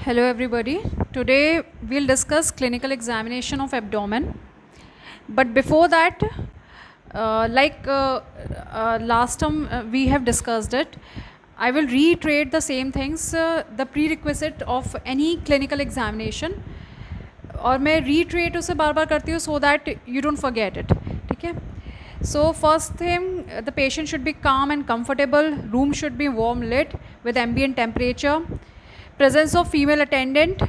Hello everybody. Today we'll discuss clinical examination of abdomen. But before that, last time we have discussed it, I will reiterate the same things, the prerequisite of any clinical examination. और मैं reiterate उसे बार बार करती हूँ so that you don't forget it. ठीक है? So first thing, the patient should be calm and comfortable. Room should be warm lit with ambient temperature. Presence of female attendant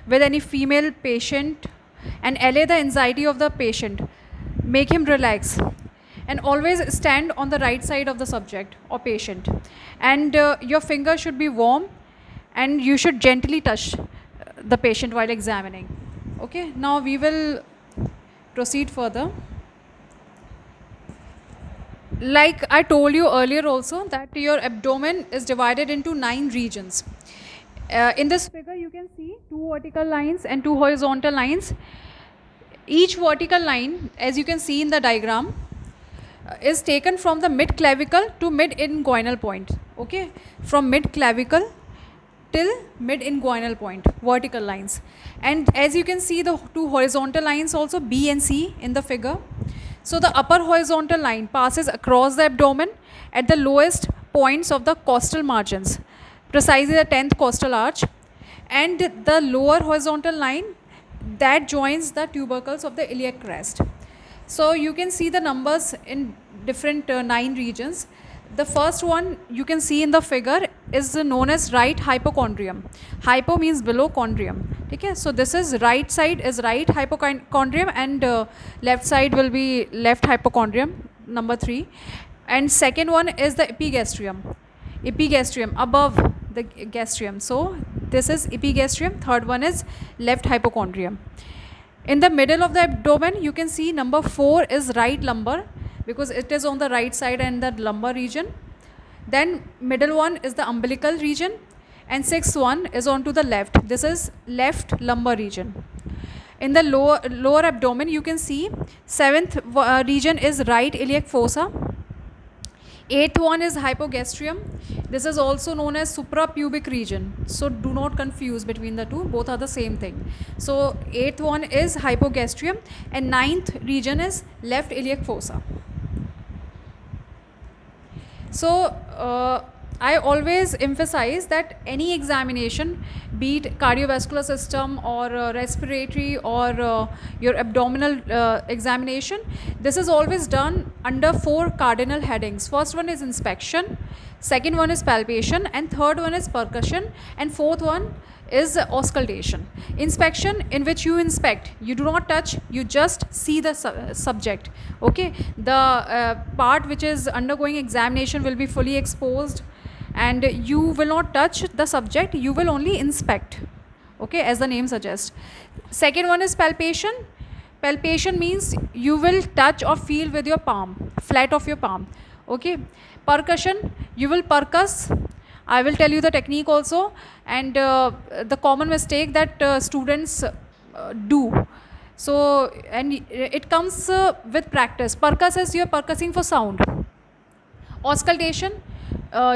with any female patient, and allay the anxiety of the patient. Make him relax. And always stand on the right side of the subject or patient. And your finger should be warm, and you should gently touch the patient while examining. Okay, now we will proceed further. Like I told you earlier also, that your abdomen is divided into 9 regions. In this figure you can see 2 vertical lines and 2 horizontal lines. Each vertical line, as you can see in the diagram, is taken from the mid clavicle to mid inguinal point. Okay, from mid clavicle till mid inguinal point, vertical lines. And as you can see, the 2 horizontal lines also, B and C, in the figure. So the upper horizontal line passes across the abdomen at the lowest points of the costal margins, precisely the 10th costal arch, and the lower horizontal line that joins the tubercles of the iliac crest. So you can see the numbers in different 9 regions. The first one you can see in the figure is known as right hypochondrium. Hypo means below, chondrium. Okay, so this is right side is right hypochondrium, and left side will be left hypochondrium, number 3. And second one is the epigastrium. Epigastrium, above the gastrium. So this is epigastrium. Third one is left hypochondrium. In the middle of the abdomen you can see number 4 is right lumbar, because it is on the right side and the lumbar region. Then middle one is the umbilical region, and 6th one is onto the left. This is left lumbar region. In the lower abdomen you can see 7th region is right iliac fossa. 8th one is hypogastrium. This is also known as suprapubic region. So do not confuse between the two. Both are the same thing. So 8th one is hypogastrium, and 9th region is left iliac fossa. So I always emphasize that any examination, be it cardiovascular system or respiratory or your abdominal examination, this is always done under 4 cardinal headings. First one is inspection, second one is palpation, and third one is percussion, and fourth one is auscultation. Inspection, in which you inspect, you do not touch, you just see the subject. Okay, the part which is undergoing examination will be fully exposed, and you will not touch the subject, you will only inspect. Okay, as the name suggests. Second one is palpation. Palpation means you will touch or feel with your palm, flat of your palm. Okay, percussion, you will percuss. I will tell you the technique also, and the common mistake that students do. So, and it comes with practice. Percuss is you are percussing for sound. Auscultation,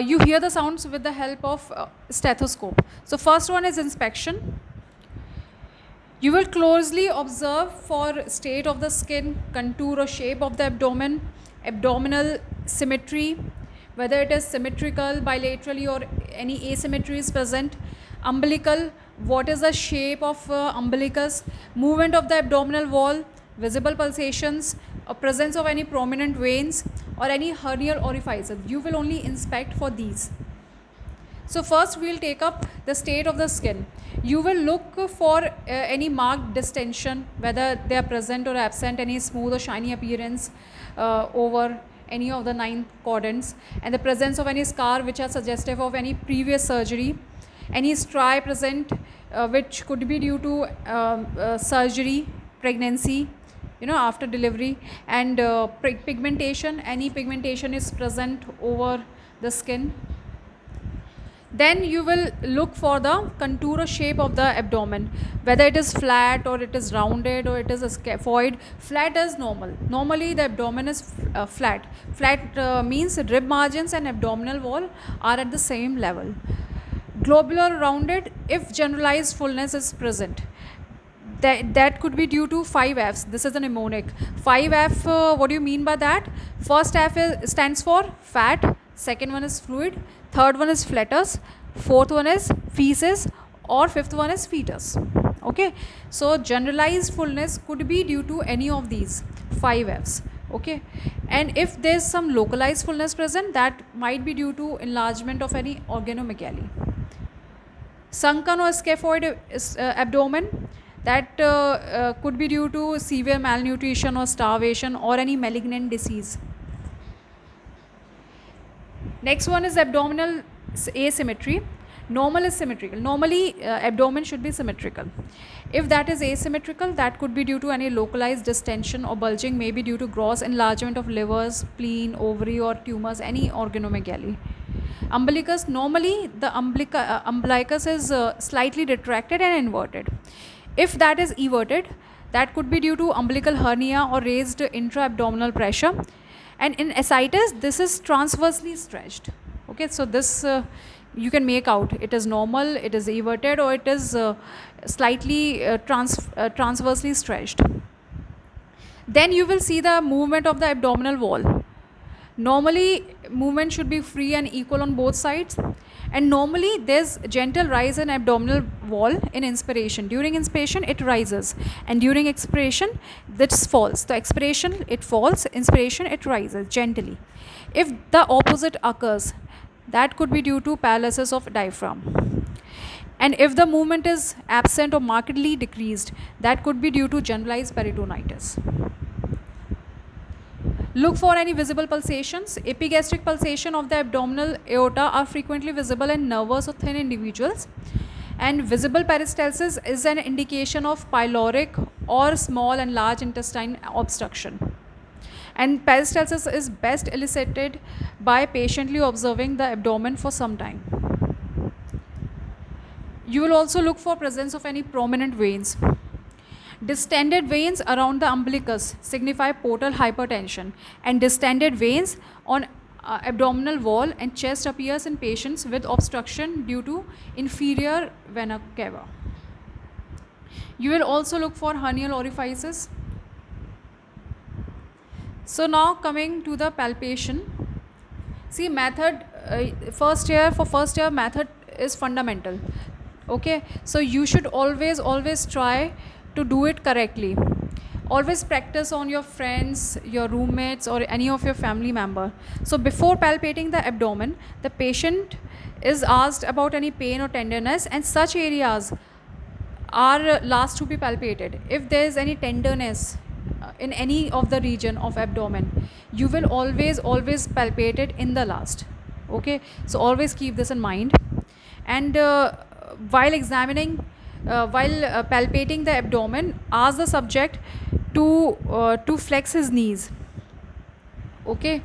you hear the sounds with the help of stethoscope. So first one is inspection. You will closely observe for state of the skin, contour or shape of the abdomen, abdominal symmetry, whether it is symmetrical, bilaterally, or any asymmetry is present. Umbilical, what is the shape of umbilicus, movement of the abdominal wall, visible pulsations, or presence of any prominent veins or any hernial orifices. You will only inspect for these. So first we will take up the state of the skin. You will look for any marked distension, whether they are present or absent, any smooth or shiny appearance over any of the 9 quadrants, and the presence of any scar which are suggestive of any previous surgery, any striae present which could be due to surgery, pregnancy, after delivery, and pigmentation, any pigmentation is present over the skin. Then you will look for the contour or shape of the abdomen, whether it is flat or it is rounded or it is a scaphoid. Flat is normal. Normally the abdomen is flat. Flat means rib margins and abdominal wall are at the same level. Globular rounded if generalized fullness is present. That could be due to 5Fs. This is a mnemonic. 5F, what do you mean by that? First stands for fat, second one is fluid, third one is flatus, fourth one is feces, or fifth one is fetus. Okay, so generalized fullness could be due to any of these 5Fs. Okay, and if there's some localized fullness present, that might be due to enlargement of any organomegaly. Sunken or scaphoid abdomen, that could be due to severe malnutrition or starvation or any malignant disease. Next one is abdominal asymmetry. Normal is symmetrical. Normally, abdomen should be symmetrical. If that is asymmetrical, that could be due to any localized distension or bulging, maybe due to gross enlargement of livers, spleen, ovary, or tumors, any organomegaly. Umbilicus, normally the umbilicus is slightly retracted and inverted. If that is everted, that could be due to umbilical hernia or raised intra-abdominal pressure. And in ascites, this is transversely stretched. Okay, so this you can make out. It is normal, it is everted, or it is slightly transversely stretched. Then you will see the movement of the abdominal wall. Normally, movement should be free and equal on both sides. And normally, there's gentle rise in abdominal wall in inspiration. During inspiration, it rises. And during expiration, this falls. The expiration, it falls. Inspiration, it rises gently. If the opposite occurs, that could be due to paralysis of diaphragm. And if the movement is absent or markedly decreased, that could be due to generalized peritonitis. Look for any visible pulsations. Epigastric pulsation of the abdominal aorta are frequently visible in nervous or thin individuals. And visible peristalsis is an indication of pyloric or small and large intestine obstruction. And peristalsis is best elicited by patiently observing the abdomen for some time. You will also look for presence of any prominent veins. Distended veins around the umbilicus signify portal hypertension, and distended veins on abdominal wall and chest appears in patients with obstruction due to inferior vena cava. You will also look for hernial orifices. So now coming to the palpation. See, method first year method is fundamental. Okay, so you should always try to do it correctly. Always practice on your friends, your roommates, or any of your family member. So before palpating the abdomen, the patient is asked about any pain or tenderness, and such areas are last to be palpated. If there is any tenderness in any of the region of abdomen, you will always palpate it in the last. Okay, so always keep this in mind. And while examining palpating the abdomen, ask the subject to flex his knees. Okay,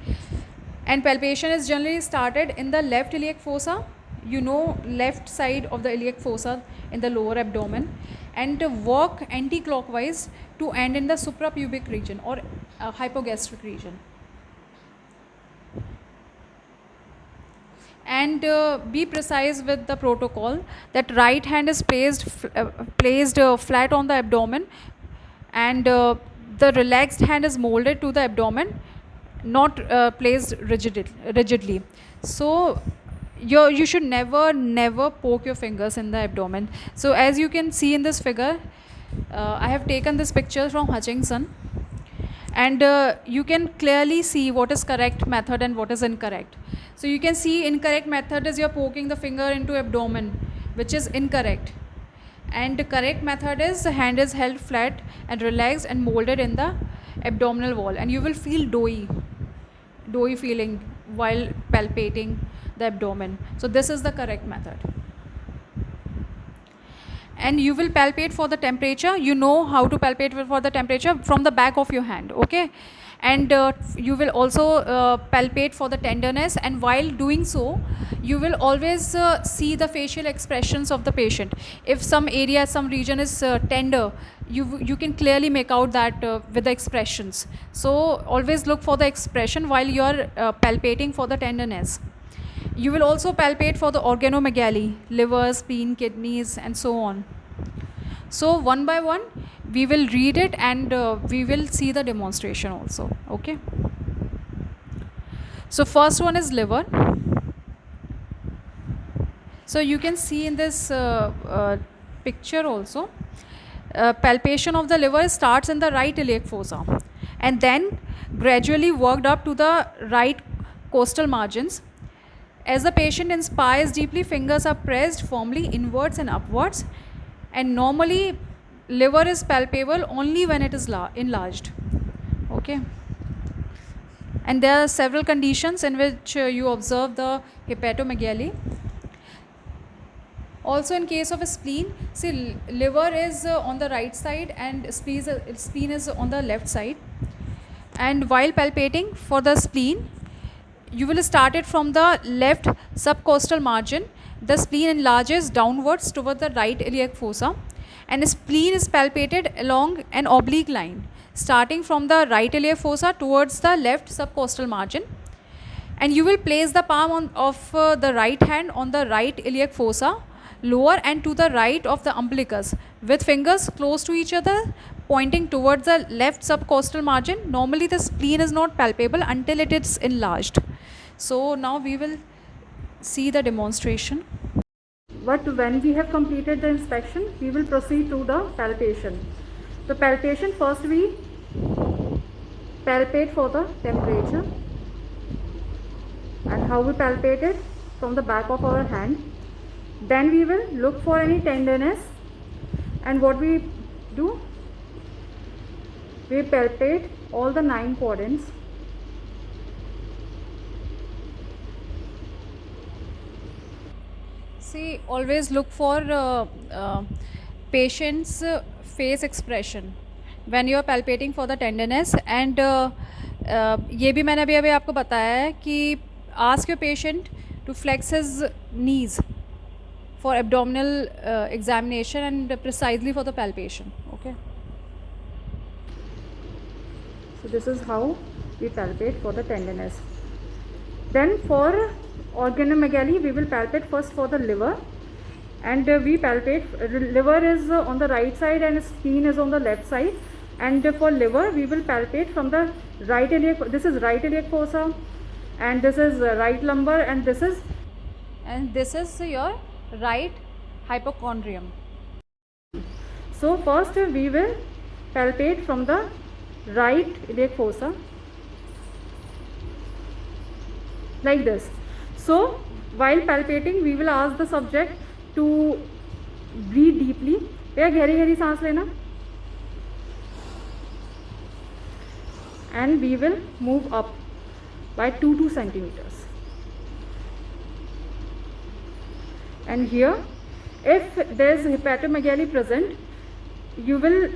and palpation is generally started in the left iliac fossa, left side of the iliac fossa in the lower abdomen, and walk anti-clockwise to end in the suprapubic region or hypogastric region. And be precise with the protocol, that right hand is placed flat on the abdomen, and the relaxed hand is molded to the abdomen, not placed rigidly. So you should never poke your fingers in the abdomen. So as you can see in this figure, I have taken this picture from Hutchinson, and you can clearly see what is correct method and what is incorrect. So you can see incorrect method is you're poking the finger into abdomen, which is incorrect. And the correct method is the hand is held flat and relaxed and molded in the abdominal wall, and you will feel doughy feeling while palpating the abdomen. So this is the correct method. And you will palpate for the temperature. You know how to palpate for the temperature from the back of your hand. Okay, and you will also palpate for the tenderness, and while doing so you will always see the facial expressions of the patient. If some region is tender, you can clearly make out that with the expressions. So always look for the expression while you are palpating for the tenderness. You will also palpate for the organomegaly, liver, spleen, kidneys, and so on. So one by one we will read it, and we will see the demonstration also. Okay. So first one is liver. So you can see in this picture also, palpation of the liver starts in the right iliac fossa and then gradually worked up to the right costal margins. As the patient inspires deeply, fingers are pressed firmly inwards and upwards, and normally liver is palpable only when it is enlarged. Okay. And there are several conditions in which you observe the hepatomegaly. Also in case of a spleen, see, liver is on the right side and spleen is on the left side. And while palpating for the spleen, you will start it from the left subcostal margin. The spleen enlarges downwards toward the right iliac fossa, and the spleen is palpated along an oblique line, starting from the right iliac fossa towards the left subcostal margin. And you will place the palm of the right hand on the right iliac fossa, lower and to the right of the umbilicus, with fingers close to each other, pointing towards the left subcostal margin. Normally the spleen is not palpable until it is enlarged. So now we will see the demonstration. But when we have completed the inspection, we will proceed to the palpation. The palpation, first we palpate for the temperature. And how we palpate it? From the back of our hand. Then we will look for any tenderness, and what we do, we palpate all the 9 quadrants. See, always look for patient's face expression when you are palpating for the tenderness. And ये भी मैंने अभी आपको बताया है कि ask your patient to flex his knees for abdominal examination and precisely for the palpation. Okay. So this is how we palpate for the tenderness. Then for organomegaly, we will palpate first for the liver, and we palpate. Liver is on the right side and spleen is on the left side. And for liver, we will palpate from the right iliac. This is right iliac fossa, and this is right lumbar, and this is your right hypochondrium. So first we will palpate from the right iliac fossa like this. So while palpating, we will ask the subject to breathe deeply. भैया गहरी गहरी सांस लेना. And we will move up by 2 centimeters. And here, if there is hepatomegaly present, you will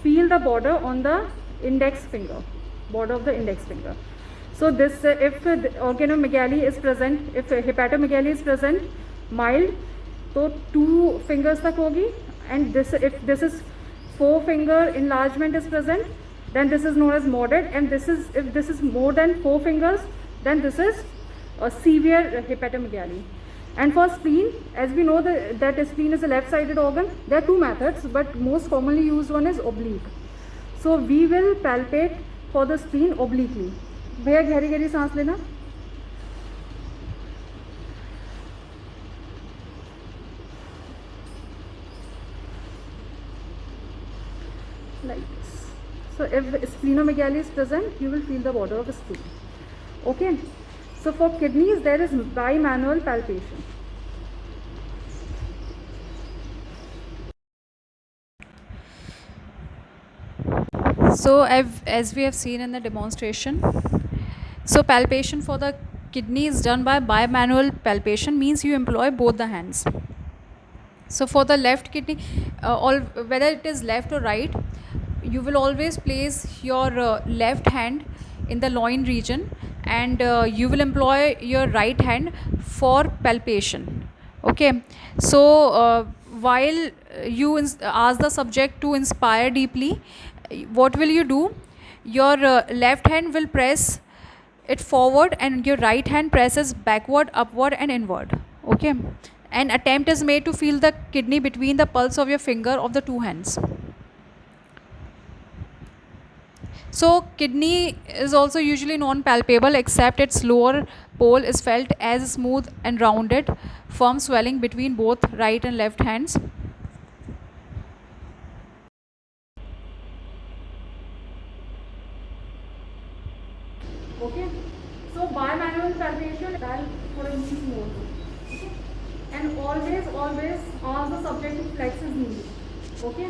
feel the border on the index finger, border of the index finger. So this, if organomegaly is present, if hepatomegaly is present, mild, तो 2 fingers तक होगी. And this, if this is 4 finger enlargement is present, then this is known as moderate. And this is, if this is more than 4 fingers, then this is a severe hepatomegaly. And for spleen, as we know that spleen is a left-sided organ, there are 2 methods, but most commonly used one is oblique. So we will palpate for the spleen obliquely. भैया गहरी गहरी सांस लेना. Like this. So if splenomegaly is present, you will feel the border of the spleen. Okay. So for kidneys, there is bimanual palpation. So as we have seen in the demonstration, so palpation for the kidney is done by bimanual palpation, means you employ both the hands. So for the left kidney, whether it is left or right, you will always place your left hand in the loin region, and you will employ your right hand for palpation. Okay. So while you ask the subject to inspire deeply, what will you do? Your left hand will press it forward, and your right hand presses backward, upward, and inward. Okay. An attempt is made to feel the kidney between the pulse of your finger of the two hands. So kidney is also usually non-palpable, except its lower pole is felt as smooth and rounded, firm swelling between both right and left hands. Okay, so bimanual palpation for a knee mode. Okay, and always ask the subject to flex his knee. Okay,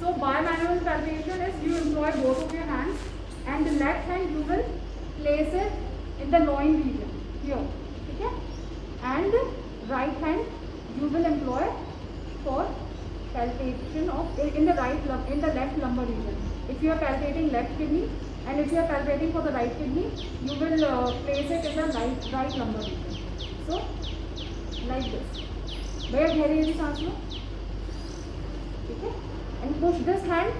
so bimanual palpation is you employ both of your hands, and the left hand you will place it in the loin region here. Okay, and right hand you will employ for palpation of in the left lumbar region. If you are palpating left kidney, and if you are palpating for the right kidney, you will place it in the right lumbar region. So like this. भैया गहरी गहरी सांस लो. ठीक है. And push this hand.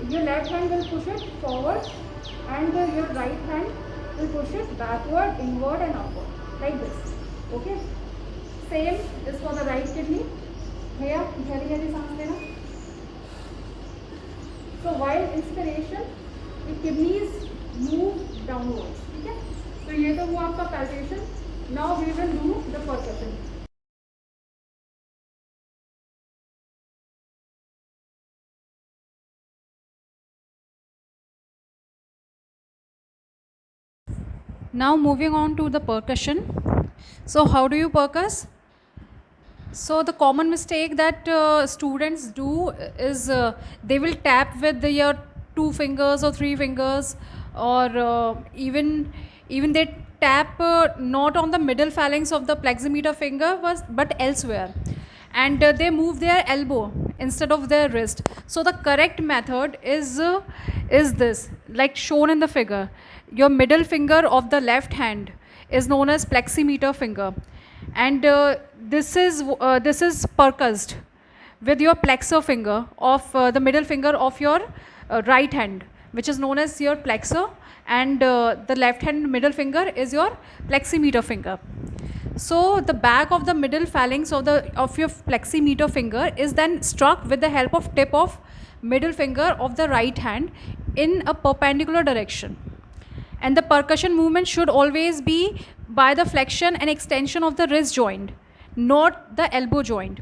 Your left hand will push it forward, and your right hand will push it backward, inward, and upward. Like this. Okay. Same is for the right kidney. भैया गहरी गहरी सांस लेना. So while inspiration, the kidneys move downwards. ठीक है. तो ये तो हुआ आपका palpation. Now we will do the percussion. Now moving on to the percussion. So how do you percuss? So the common mistake that students do is they will tap with your 2 fingers or 3 fingers, or even they tap not on the middle phalanx of the pleximeter finger but elsewhere, and they move their elbow instead of their wrist. So the correct method is this, like shown in the figure. Your middle finger of the left hand is known as pleximeter finger, and this is percussed with your plexor finger of the middle finger of your right hand, which is known as your plexor, and the left hand middle finger is your pleximeter finger. So the back of the middle phalanx of your pleximeter finger is then struck with the help of tip of middle finger of the right hand in a perpendicular direction. And the percussion movement should always be by the flexion and extension of the wrist joint, not the elbow joint.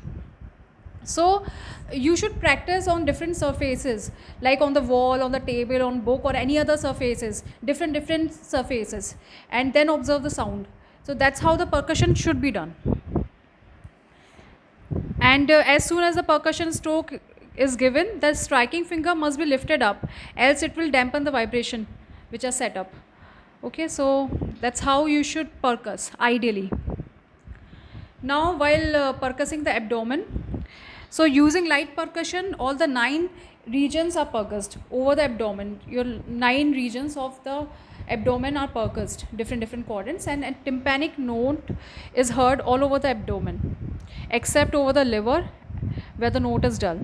So you should practice on different surfaces, like on the wall, on the table, on book, or any other surfaces, different surfaces, and then observe the sound. So that's how the percussion should be done. And as soon as the percussion stroke is given, the striking finger must be lifted up, else it will dampen the vibration which are set up. Okay, so that's how you should percuss ideally. Now while percussing the abdomen, so using light percussion, all the 9 regions are percussed over the abdomen. Your 9 regions of the abdomen are percussed, different quadrants, and a tympanic note is heard all over the abdomen, except over the liver where the note is dull.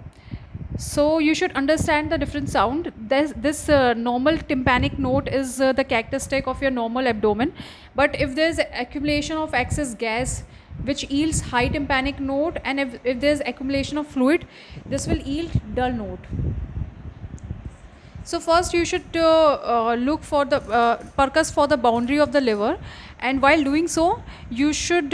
So you should understand the different sound. This normal tympanic note is the characteristic of your normal abdomen, but if there is accumulation of excess gas which yields high tympanic note, and if there is accumulation of fluid, this will yield dull note. So first you should look for the percuss for the boundary of the liver, and while doing so you should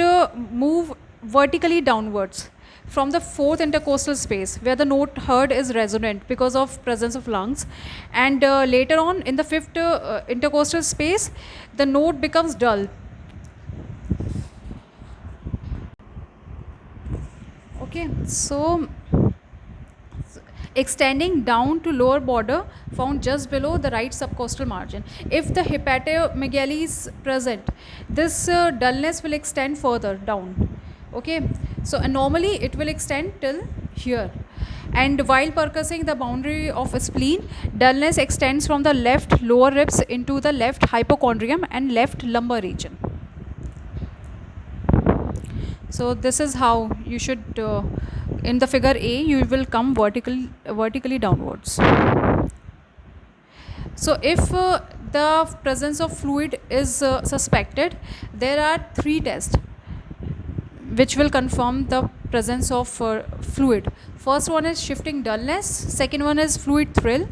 move vertically downwards from the 4th intercostal space where the note heard is resonant because of presence of lungs, and later on in the 5th intercostal space the note becomes dull. Okay, so extending down to lower border found just below the right subcostal margin. If the hepatomegaly is present, this dullness will extend further down. Okay, so normally it will extend till here. And while percussing the boundary of a spleen, dullness extends from the left lower ribs into the left hypochondrium and left lumbar region. So this is how you should in the figure A you will come vertically downwards. So if the presence of fluid is suspected, there are 3 tests which will confirm the presence of fluid. First one is shifting dullness, second one is fluid thrill,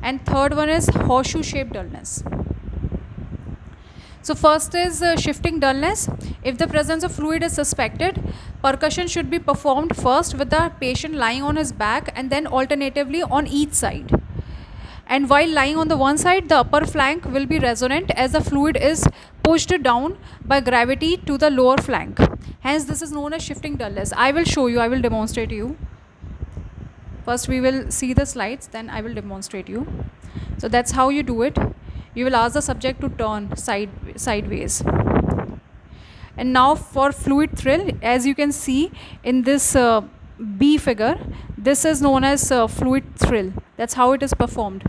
and third one is horseshoe shaped dullness. So first is shifting dullness. If the presence of fluid is suspected, percussion should be performed first with the patient lying on his back and then alternatively on each side. And while lying on the one side, the upper flank will be resonant as the fluid is pushed down by gravity to the lower flank. Hence, this is known as shifting dullness. I will show you, I will demonstrate to you. First, we will see the slides, then I will demonstrate you. So that's how you do it. You will ask the subject to turn sideways. And now for fluid thrill, as you can see in this B figure, this is known as fluid thrill. That's how it is performed.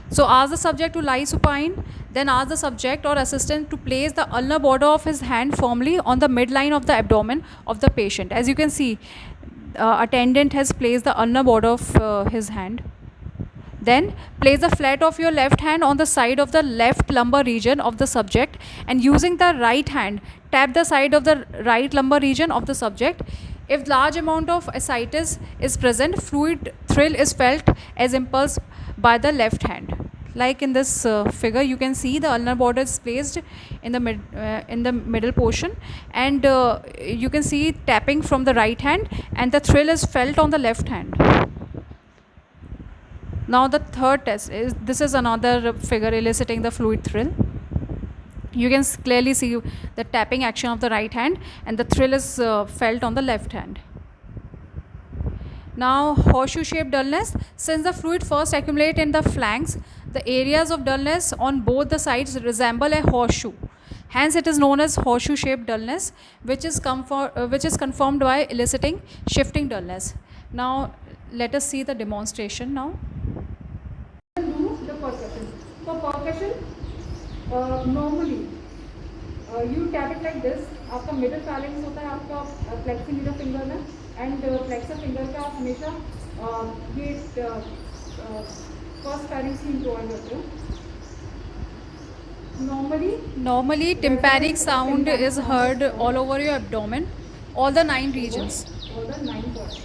So ask the subject to lie supine, then ask the subject or assistant to place the ulnar border of his hand firmly on the midline of the abdomen of the patient. As you can see, attendant has placed the ulnar border of his hand. Then place the flat of your left hand on the side of the left lumbar region of the subject, and using the right hand tap the side of the right lumbar region of the subject. If large amount of ascites is present, fluid thrill is felt as impulse by the left hand. Like in this figure, you can see the ulnar border is placed in the middle portion, and you can see tapping from the right hand, and the thrill is felt on the left hand. Now the third test is, this is another figure eliciting the fluid thrill. You can clearly see the tapping action of the right hand, and the thrill is felt on the left hand. Now horseshoe shaped dullness. Since the fluid first accumulate in the flanks, the areas of dullness on both the sides resemble a horseshoe. Hence it is known as horseshoe shaped dullness, which is confirmed by eliciting shifting dullness. Now let us see the demonstration now. Do the percussion. For percussion, normally you tap it like this. आपका middle phalanx होता है आपका flexi middle finger में, and flexor finger का आप हमेशा ये first phalanx ही employee करते हो. Normally tympanic sound is heard all over your abdomen, all the 9 regions. All the 9 points.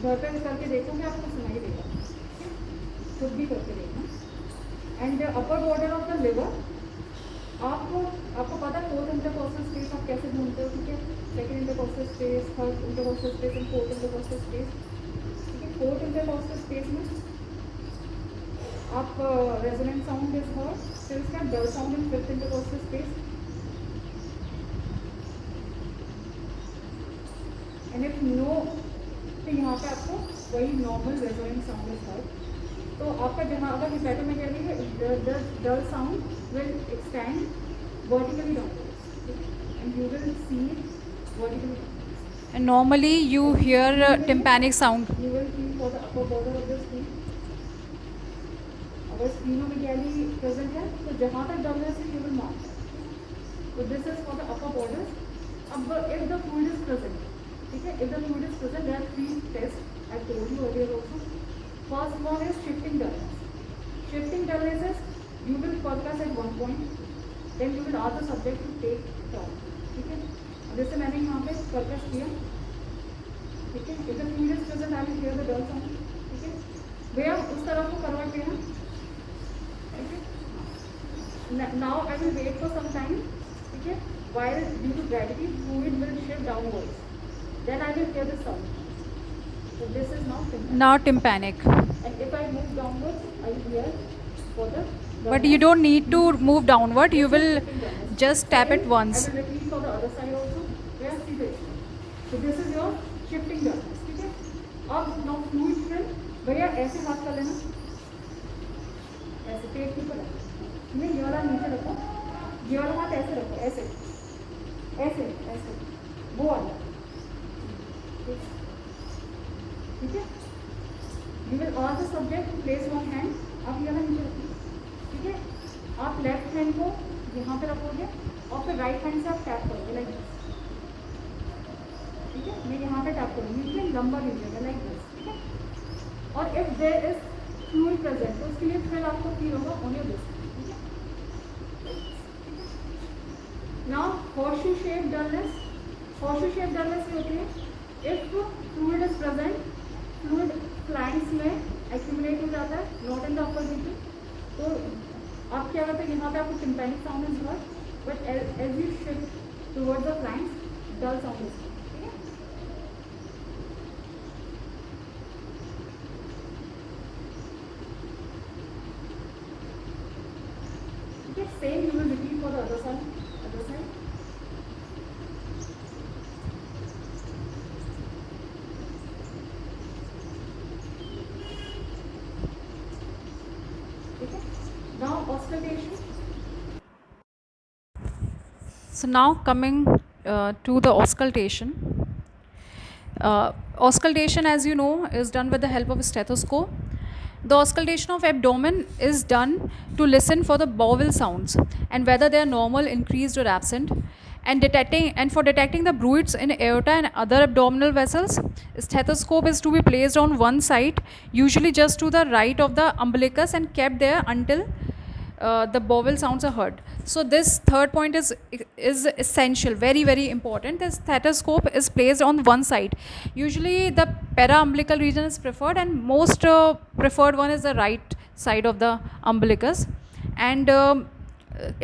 घर पे करके देखोगे आपको सुनाई देगा, खुद भी करके देखना. And upper border of the liver, आपको पता है फोर्थ इंटरकॉस्टल स्पेस आप कैसे ढूंढते हो, ठीक है. Second intercostal space, third intercostal space and fourth intercostal space, ठीक है. फोर्थ इंटरकॉस्टल स्पेस में आप रेजोनेंट साउंड इज हर्ड, फिर उसके बाद dull sound in fifth intercostal space, and if no, तो यहाँ पे आपको वही normal resonant sound is heard. तो आपका जहाँ अगर हिपैटोमेगाली है, the dull sound will extend vertically downwards, and you will see vertically. And normally you hear tympanic sound. You will feel for the upper border of the spleen. अगर splenomegaly present है तो जहाँ तक dullness है you will mark. So this is for the upper borders. अब if the fluid is present, ठीक है, if the fluid is present, there are 3 tests I told you earlier also. First one is shifting dullness. Shifting dullness is you will percuss at one point, then you will ask the subject to take turn, ठीक है. जैसे मैंने यहाँ पे percuss किया, ठीक है. If the fluid is present, I will hear the dull sound, ठीक है. भैया उस तरफ को करवा के ना, ठीक है. Now I will wait for some time, ठीक है. While due to gravity, fluid will shift downwards. Then I will hear the sound. So this is now tympanic. Now tympanic. And if I move downwards, I will hear for the. But you don't need to move downward. You will just tap it once. I will repeat for the other side also. Where see this? So this is your shifting dullness, ठीक है. अब now fluid thrill, भैया ऐसे हाथ कर लेना, ऐसे पेट के ऊपर रखो, नहीं ये वाला नीचे रखो, ये वाला हाथ ऐसे रखो, ऐसे ऐसे ऐसे, वो वाला, ठीक है. You will ask the subject to place one hand. आप ये वाला नीचे रखो, ठीक है. आप लेफ्ट हैंड को यहाँ पे रखोगे और फिर राइट हैंड से आप टैप करोगे लाइक दिस, ठीक ठीक है, मैं यहाँ पे टैप करूँगी, ठीक है, लंबा लीजिएगा लाइक दिस, ठीक है। और if there is fluid present तो उसके लिए थ्रिल आपको फील होगा ऑन योर दिस, ठीक है। Now horseshoe shape dullness, horseshoe shape dullness ये होती है if fluid is present, fluid flanks में एक्यूमुलेट हो जाता है, not in the upper region, तो आप क्या करते हैं, यहाँ पे आपको tympanic sound is heard, but as you shift towards the flanks dull sound is, ठीक है। ठीक है, same you will repeat for the other side, other side. ठीक है, now auscultation. So now coming to the auscultation. Auscultation, as you know, is done with the help of a stethoscope. The auscultation of abdomen is done to listen for the bowel sounds and whether they are normal, increased, or absent. And for detecting the bruits in aorta and other abdominal vessels, stethoscope is to be placed on one side, usually just to the right of the umbilicus, and kept there until the bowel sounds are heard. So this third point is essential, very very important. The stethoscope is placed on one side. Usually the para-umbilical region is preferred, and most preferred one is the right side of the umbilicus, and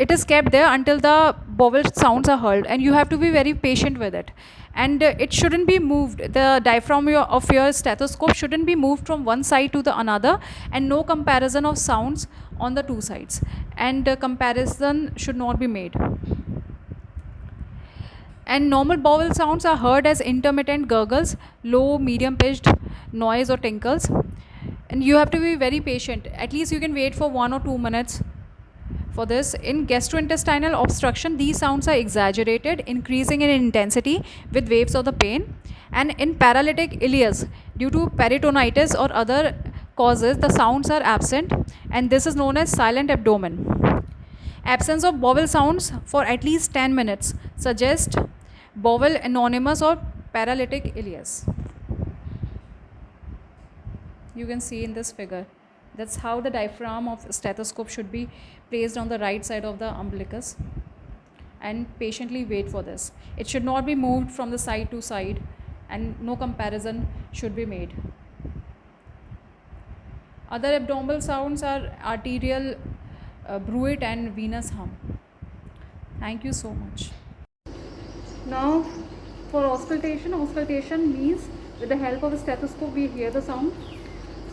it is kept there until the bowel sounds are heard, and you have to be very patient with it. And it shouldn't be moved. The diaphragm of your stethoscope shouldn't be moved from one side to the another, and no comparison of sounds on the two sides, and comparison should not be made. And normal bowel sounds are heard as intermittent gurgles, low, medium pitched noise or tinkles, and you have to be very patient. At least you can wait for 1 or 2 minutes for this. In gastrointestinal obstruction, these sounds are exaggerated, increasing in intensity with waves of the pain. And in paralytic ileus, due to peritonitis or other causes, the sounds are absent, and this is known as silent abdomen. Absence of bowel sounds for at least 10 minutes suggest bowel anonymous or paralytic ileus. You can see in this figure. That's how the diaphragm of stethoscope should be placed on the right side of the umbilicus, and patiently wait for this. It should not be moved from the side to side, and no comparison should be made. Other abdominal sounds are arterial bruit and venous hum. Thank you so much. Now for auscultation, auscultation means with the help of a stethoscope we hear the sound.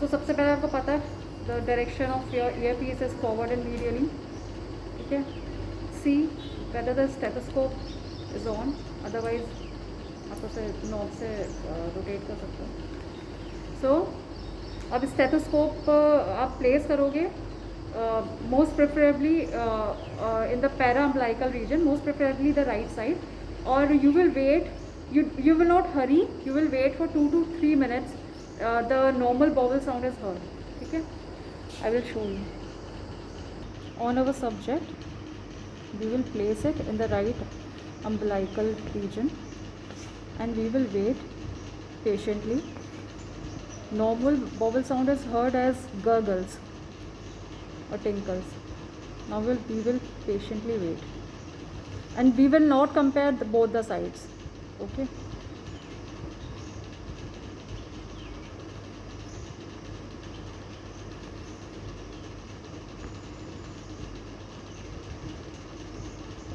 So सबसे पहले आपको पता है the direction of your earpiece is forward and medially. ठीक है, see whether the stethoscope is on, otherwise आप उसे knob से rotate कर सकते हो. So अब stethoscope आप place करोगे most preferably in the para-umbilical region, most preferably the right side, or you will wait, you will not hurry, you will wait for 2 to 3 minutes. The normal bowel sound is heard. ठीक है, I will show you. On our subject, we will place it in the right umbilical region, and we will wait patiently. Normal bowel sound is heard as gurgles or tinkles. Now we will patiently wait, and we will not compare both the sides. Okay.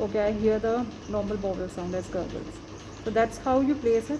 Okay, I hear the normal bowel sound as gurgles. So that's how you place it.